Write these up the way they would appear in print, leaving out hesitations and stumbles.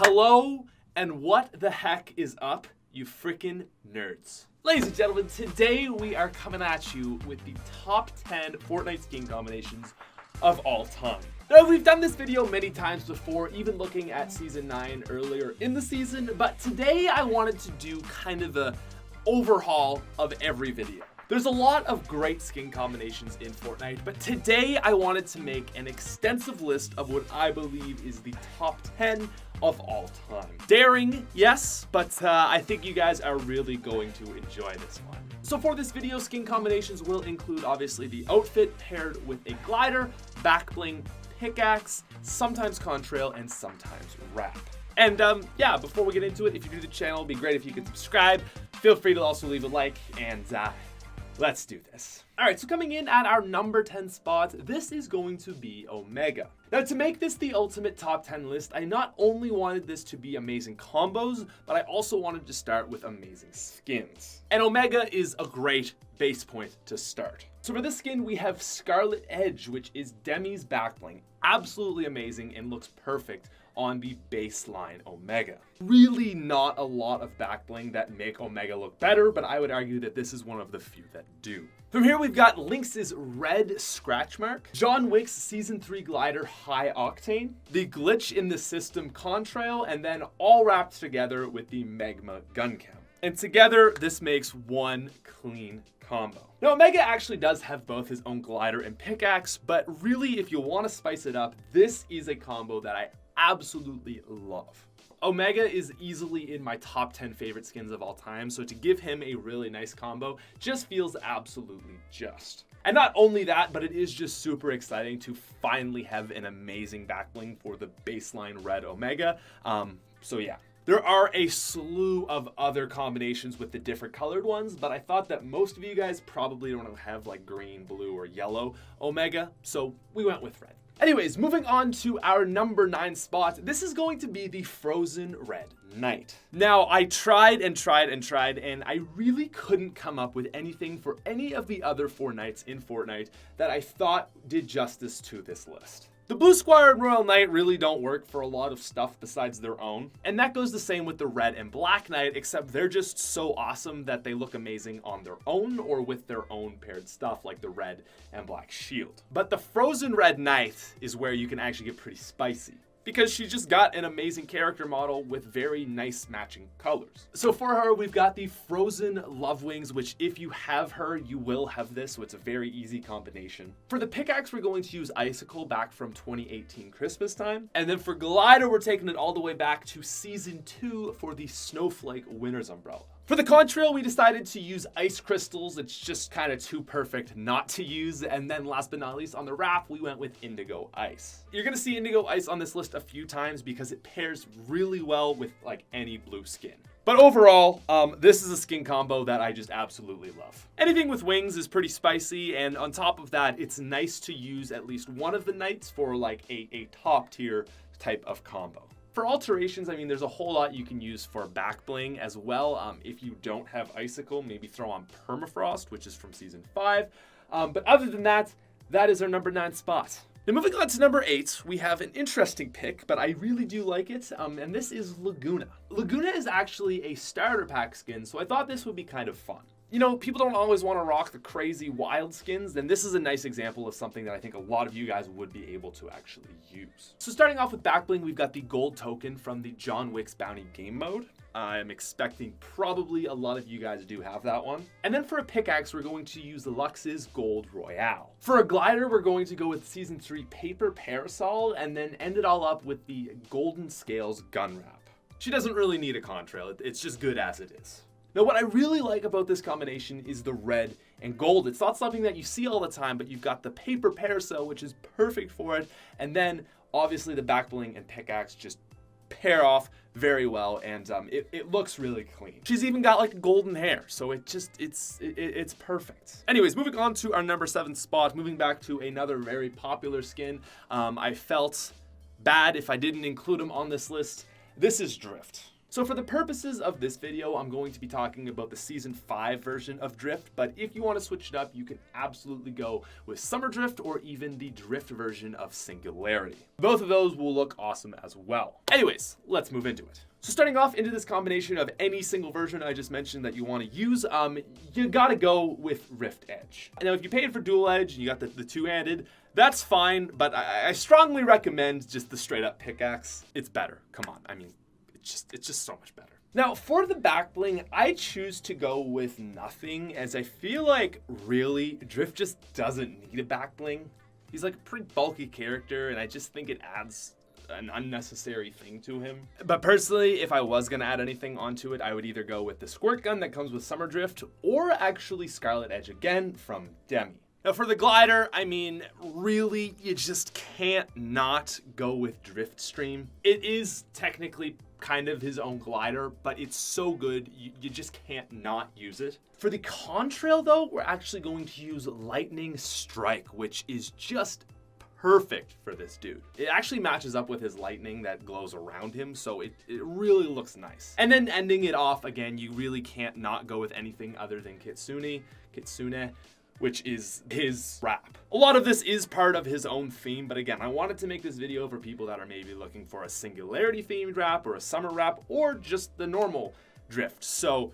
Hello, and what the heck is up, you freaking nerds? Ladies and gentlemen, today we are coming at you with the top 10 Fortnite skin combinations of all time. Now, we've done this video many times before, even looking at Season 9 earlier in the season, but today I wanted to do kind of a overhaul of every video. There's a lot of great skin combinations in Fortnite, but today I wanted to make an extensive list of what I believe is the top 10 of all time. Daring, yes, but I think you guys are really going to enjoy this one. So for this video, skin combinations will include obviously the outfit paired with a glider, back bling, pickaxe, sometimes contrail, and sometimes wrap. And yeah, before we get into it, if you're new to the channel, it'd be great if you could subscribe. Feel free to also leave a like, and let's do this. All right, so coming in at our number 10 spot, this is going to be Omega. Now, to make this the ultimate top 10 list, I not only wanted this to be amazing combos, but I also wanted to start with amazing skins. And Omega is a great base point to start. So for this skin, we have Scarlet Edge, which is Demi's back bling. Absolutely amazing and looks perfect on the baseline Omega. Really not a lot of back bling that make Omega look better, but I would argue that this is one of the few that do. From here, we've got Lynx's red scratch mark, John Wick's Season 3 glider high octane, the glitch in the system contrail, and then all wrapped together with the magma gun cam. And together, this makes one clean combo. Now, Omega actually does have both his own glider and pickaxe, but really, if you want to spice it up, this is a combo that I absolutely love. Omega is easily in my top 10 favorite skins of all time, so to give him a really nice combo just feels absolutely just. And not only that, but it is just super exciting to finally have an amazing back bling for the baseline red Omega. So yeah. There are a slew of other combinations with the different colored ones, but I thought that most of you guys probably don't have like green, blue, or yellow Omega, so we went with red. Anyways, moving on to our number 9 spot, this is going to be the Frozen Red Knight. Now, I tried, and I really couldn't come up with anything for any of the other 4 knights in Fortnite that I thought did justice to this list. The Blue Squire and Royal Knight really don't work for a lot of stuff besides their own. And that goes the same with the Red and Black Knight, except they're just so awesome that they look amazing on their own or with their own paired stuff like the Red and Black Shield. But the Frozen Red Knight is where you can actually get pretty spicy, because she's just got an amazing character model with very nice matching colors. So for her, we've got the Frozen Love Wings, which if you have her, you will have this, so it's a very easy combination. For the pickaxe, we're going to use Icicle back from 2018 Christmas time. And then for Glider, we're taking it all the way back to Season 2 for the Snowflake Winter's Umbrella. For the contrail, we decided to use ice crystals. It's just kind of too perfect not to use. And then last but not least, on the wrap, we went with Indigo Ice. You're gonna see Indigo Ice on this list a few times because it pairs really well with like any blue skin. But overall, this is a skin combo that I just absolutely love. Anything with wings is pretty spicy, and on top of that, it's nice to use at least one of the knights for like a top tier type of combo. For alterations, I mean, there's a whole lot you can use for back bling as well. If you don't have Icicle, maybe throw on Permafrost, which is from Season 5. But other than that, that is our number 9 spot. Now moving on to number 8, we have an interesting pick, but I really do like it, and this is Lagoona. Lagoona is actually a starter pack skin, so I thought this would be kind of fun. You know, people don't always want to rock the crazy wild skins, and this is a nice example of something that I think a lot of you guys would be able to actually use. So starting off with back bling, we've got the gold token from the John Wick's Bounty game mode. I'm expecting probably a lot of you guys do have that one. And then for a pickaxe, we're going to use Lux's Gold Royale. For a glider, we're going to go with Season 3 Paper Parasol, and then end it all up with the Golden Scales Gun Wrap. She doesn't really need a contrail, it's just good as it is. Now, what I really like about this combination is the red and gold. It's not something that you see all the time, but you've got the paper parasol, which is perfect for it. And then, obviously, the back bling and pickaxe just pair off very well, and it looks really clean. She's even got like golden hair, so it's perfect. Anyways, moving on to our number 7 spot, moving back to another very popular skin. I felt bad if I didn't include him on this list. This is Drift. So for the purposes of this video, I'm going to be talking about the Season 5 version of Drift, but if you want to switch it up, you can absolutely go with Summer Drift or even the Drift version of Singularity. Both of those will look awesome as well. Anyways, let's move into it. So starting off into this combination of any single version I just mentioned that you want to use, you gotta go with Rift Edge. Now if you paid for dual edge and you got the two-handed, that's fine, but I strongly recommend just the straight up pickaxe. It's better, come on, I mean, it's just so much better. Now for the back bling, I choose to go with nothing, as I feel like really Drift just doesn't need a back bling. He's like a pretty bulky character and I just think it adds an unnecessary thing to him. But personally, if I was gonna add anything onto it, I would either go with the squirt gun that comes with Summer Drift or actually Scarlet Edge again from Demi. Now for the glider, I mean, really, you just can't not go with Drift Stream. It is technically kind of his own glider, but it's so good, you just can't not use it. For the contrail though, we're actually going to use Lightning Strike, which is just perfect for this dude. It actually matches up with his lightning that glows around him, so it really looks nice. And then ending it off, again, you really can't not go with anything other than Kitsune, which is his wrap. A lot of this is part of his own theme, but again, I wanted to make this video for people that are maybe looking for a Singularity themed wrap or a summer wrap or just the normal Drift. So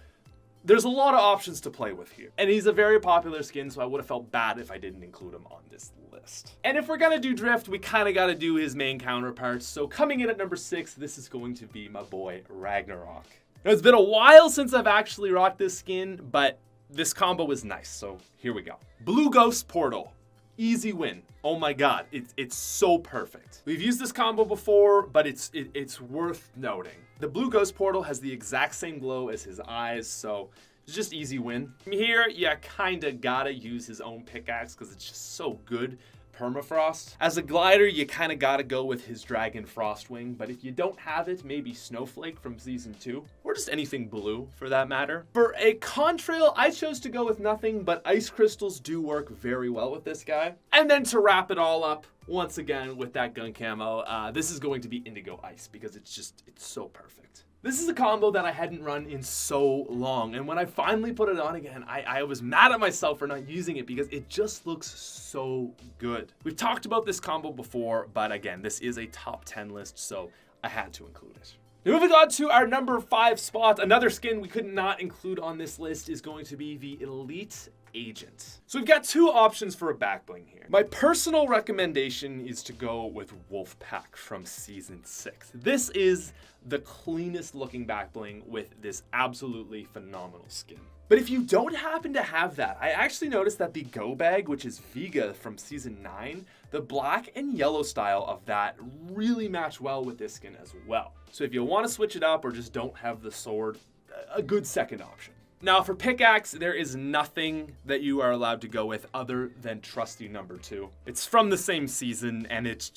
there's a lot of options to play with here. And he's a very popular skin, so I would have felt bad if I didn't include him on this list. And if we're gonna do Drift, we kind of got to do his main counterparts. So coming in at number 6, this is going to be my boy Ragnarok. Now, it's been a while since I've actually rocked this skin, but this combo is nice, so here we go. Blue Ghost Portal. Easy win. Oh my god, it's so perfect. We've used this combo before, but it's worth noting. The Blue Ghost Portal has the exact same glow as his eyes, so it's just easy win. Here, you kinda gotta use his own pickaxe because it's just so good. Permafrost. As a glider, you kind of got to go with his Dragon Frostwing, but if you don't have it, maybe Snowflake from Season 2, or just anything blue for that matter. For a contrail, I chose to go with nothing, but Ice Crystals do work very well with this guy. And then to wrap it all up, once again with that gun camo, this is going to be Indigo Ice because it's so perfect. This is a combo that I hadn't run in so long, and when I finally put it on again, I was mad at myself for not using it because it just looks so good. We've talked about this combo before, but again, this is a top 10 list, so I had to include it. Now, moving on to our number 5 spot, another skin we could not include on this list is going to be the Elite Agent. So we've got 2 options for a back bling here. My personal recommendation is to go with Wolfpack from Season 6. This is the cleanest looking back bling with this absolutely phenomenal skin. But if you don't happen to have that, I actually noticed that the Go Bag, which is Vega from Season 9, the black and yellow style of that really match well with this skin as well. So if you want to switch it up or just don't have the sword, a good second option. Now for pickaxe, there is nothing that you are allowed to go with other than trusty number 2. It's from the same season and it's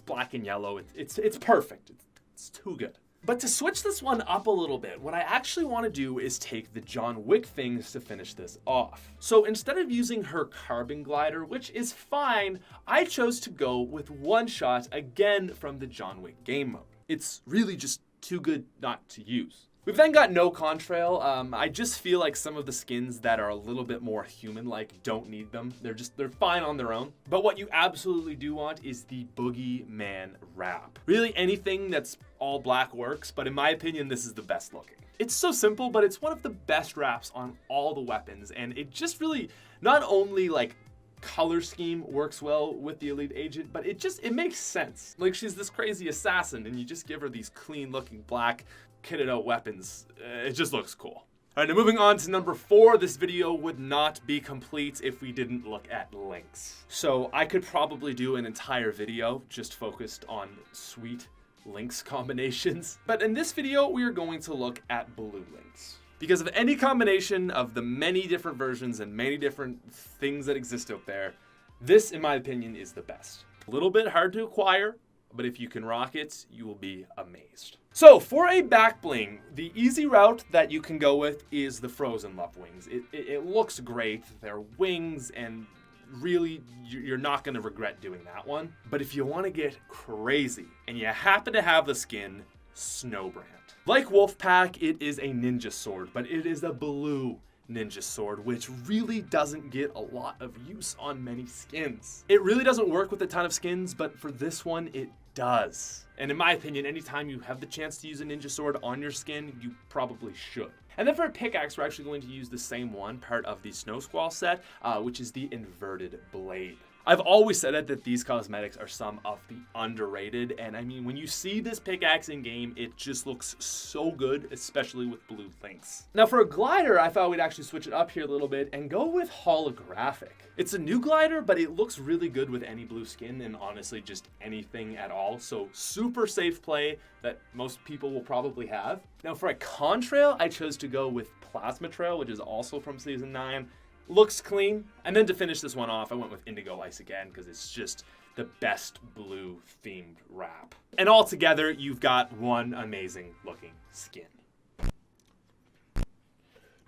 black and yellow. It's perfect. It's too good. But to switch this one up a little bit, what I actually want to do is take the John Wick things to finish this off. So instead of using her carbon glider, which is fine, I chose to go with One Shot again from the John Wick game mode. It's really just too good not to use. We've then got No Contrail. I just feel like some of the skins that are a little bit more human-like don't need them. They're fine on their own. But what you absolutely do want is the Boogeyman wrap. Really anything that's all black works, but in my opinion, this is the best looking. It's so simple, but it's one of the best wraps on all the weapons, and it just really, not only like color scheme works well with the Elite Agent, but it makes sense. Like she's this crazy assassin, and you just give her these clean looking black kitted out weapons. It just looks cool. All right, now moving on to number 4, this video would not be complete if we didn't look at links. So I could probably do an entire video just focused on sweet links combinations. But in this video, we are going to look at blue links. Because of any combination of the many different versions and many different things that exist out there, this, in my opinion, is the best. A little bit hard to acquire, but if you can rock it, you will be amazed. So for a back bling, the easy route that you can go with is the Frozen Love Wings. It looks great. They're wings, and really, you're not going to regret doing that one. But if you want to get crazy and you happen to have the skin, Snow brand. Like Wolfpack, it is a ninja sword, but it is a blue ninja sword, which really doesn't get a lot of use on many skins. It really doesn't work with a ton of skins, but for this one, it does. And in my opinion, anytime you have the chance to use a ninja sword on your skin, you probably should. And then for a pickaxe, we're actually going to use the same one, part of the Snow Squall set, which is the inverted blade. I've always said it that these cosmetics are some of the underrated, and I mean, when you see this pickaxe in game, it just looks so good, especially with blue links. Now for a glider, I thought we'd actually switch it up here a little bit and go with holographic. It's a new glider, but it looks really good with any blue skin and honestly just anything at all, so super safe play that most people will probably have. Now for a contrail, I chose to go with Plasma Trail, which is also from Season 9. Looks clean. And then to finish this one off, I went with Indigo Ice again because it's just the best blue themed wrap. And all together, you've got one amazing looking skin.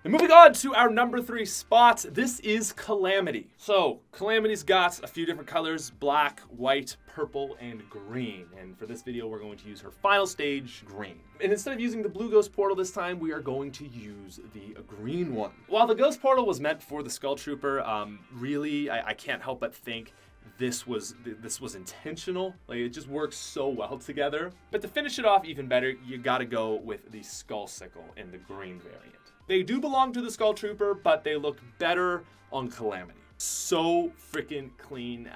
And moving on to our number 3 spot, this is Calamity. So Calamity's got a few different colors: black, white, purple, and green. And for this video, we're going to use her final stage, green. And instead of using the blue ghost portal this time, we are going to use the green one. While the ghost portal was meant for the Skull Trooper, really, I can't help but think this was intentional. Like, it just works so well together. But to finish it off even better, you gotta go with the Skull Sickle in the green variant. They do belong to the Skull Trooper, but they look better on Calamity. So freaking clean.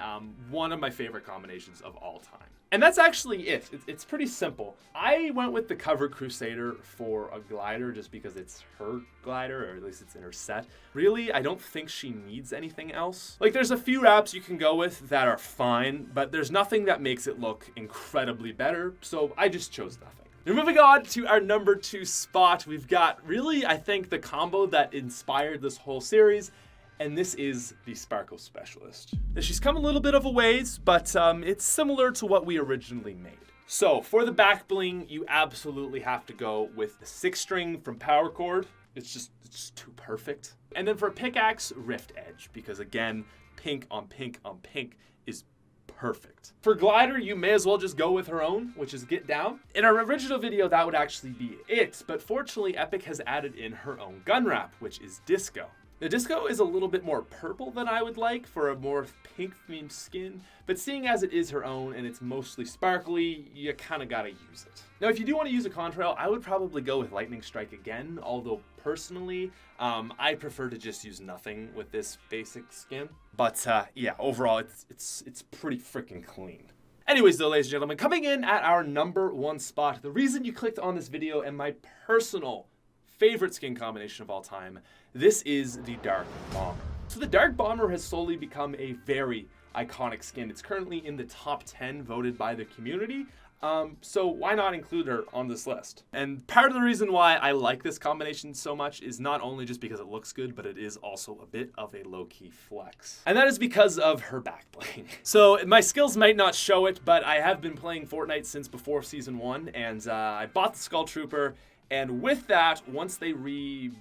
One of my favorite combinations of all time. And that's actually it. It's pretty simple. I went with the Covered Crusader for a glider just because it's her glider, or at least it's in her set. Really, I don't think she needs anything else. Like, there's a few wraps you can go with that are fine, but there's nothing that makes it look incredibly better, so I just chose nothing. Now moving on to our number 2 spot, we've got really, I think, the combo that inspired this whole series, and this is the Sparkle Specialist. Now, she's come a little bit of a ways, but it's similar to what we originally made. So for the back bling, you absolutely have to go with the 6-string from Power Chord. It's just too perfect. And then for a pickaxe, Rift Edge, because again, pink on pink on pink is perfect. For glider, you may as well just go with her own, which is Get Down. In our original video, that would actually be it, but fortunately, Epic has added in her own gun wrap, which is Disco. The Disco is a little bit more purple than I would like for a more pink-themed skin, but seeing as it is her own and it's mostly sparkly, you kind of gotta use it. Now, if you do want to use a contrail, I would probably go with Lightning Strike again, although personally, I prefer to just use nothing with this basic skin. But yeah, overall, it's pretty freaking clean. Anyways though, ladies and gentlemen, coming in at our number 1 spot, the reason you clicked on this video and my personal favorite skin combination of all time, this is the Dark Bomber. So the Dark Bomber has slowly become a very iconic skin. It's currently in the top 10 voted by the community. So why not include her on this list? And part of the reason why I like this combination so much is not only just because it looks good, but it is also a bit of a low-key flex. And that is because of her back bling. So my skills might not show it, but I have been playing Fortnite since before Season 1, and I bought the Skull Trooper. And with that, once they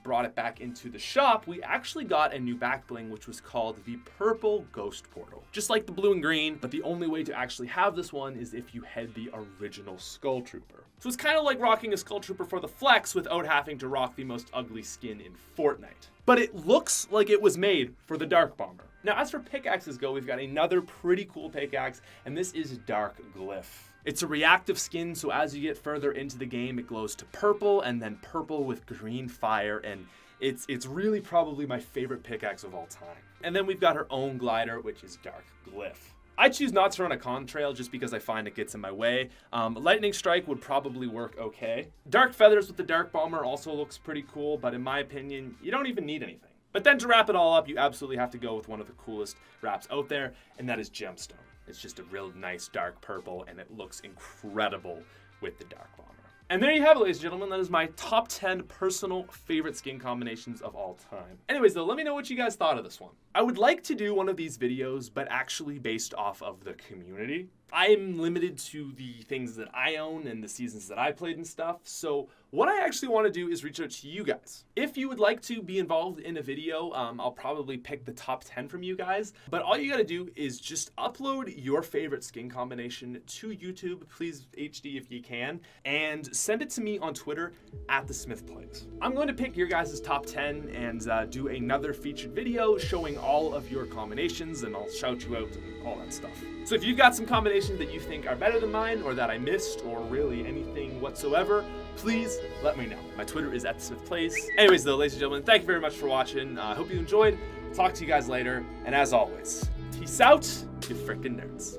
brought it back into the shop, we actually got a new back bling, which was called the Purple Ghost Portal. Just like the blue and green, but the only way to actually have this one is if you had the original Skull Trooper. So it's kind of like rocking a Skull Trooper for the flex without having to rock the most ugly skin in Fortnite. But it looks like it was made for the Dark Bomber. Now, as for pickaxes go, we've got another pretty cool pickaxe, and this is Dark Glyph. It's a reactive skin, so as you get further into the game, it glows to purple, and then purple with green fire, and it's really probably my favorite pickaxe of all time. And then we've got her own glider, which is Dark Glyph. I choose not to run a contrail just because I find it gets in my way. Lightning Strike would probably work okay. Dark Feathers with the Dark Bomber also looks pretty cool, but in my opinion, you don't even need anything. But then to wrap it all up, you absolutely have to go with one of the coolest wraps out there, and that is Gemstone. It's just a real nice dark purple, and it looks incredible with the Dark Bomber. And there you have it, ladies and gentlemen. That is my top 10 personal favorite skin combinations of all time. Anyways, though, let me know what you guys thought of this one. I would like to do one of these videos, but actually based off of the community. I'm limited to the things that I own and the seasons that I played and stuff. So what I actually want to do is reach out to you guys. If you would like to be involved in a video, I'll probably pick the top 10 from you guys. But all you got to do is just upload your favorite skin combination to YouTube, please HD if you can, and send it to me on Twitter at TheSmithPlays. I'm going to pick your guys' top 10 and do another featured video showing all of your combinations, and I'll shout you out and all that stuff. So if you've got some combinations that you think are better than mine, or that I missed, or really anything whatsoever, please let me know. My Twitter is at TheSmithPlays. Anyways though, ladies and gentlemen, thank you very much for watching. I hope you enjoyed. Talk to you guys later. And as always, peace out, you frickin' nerds.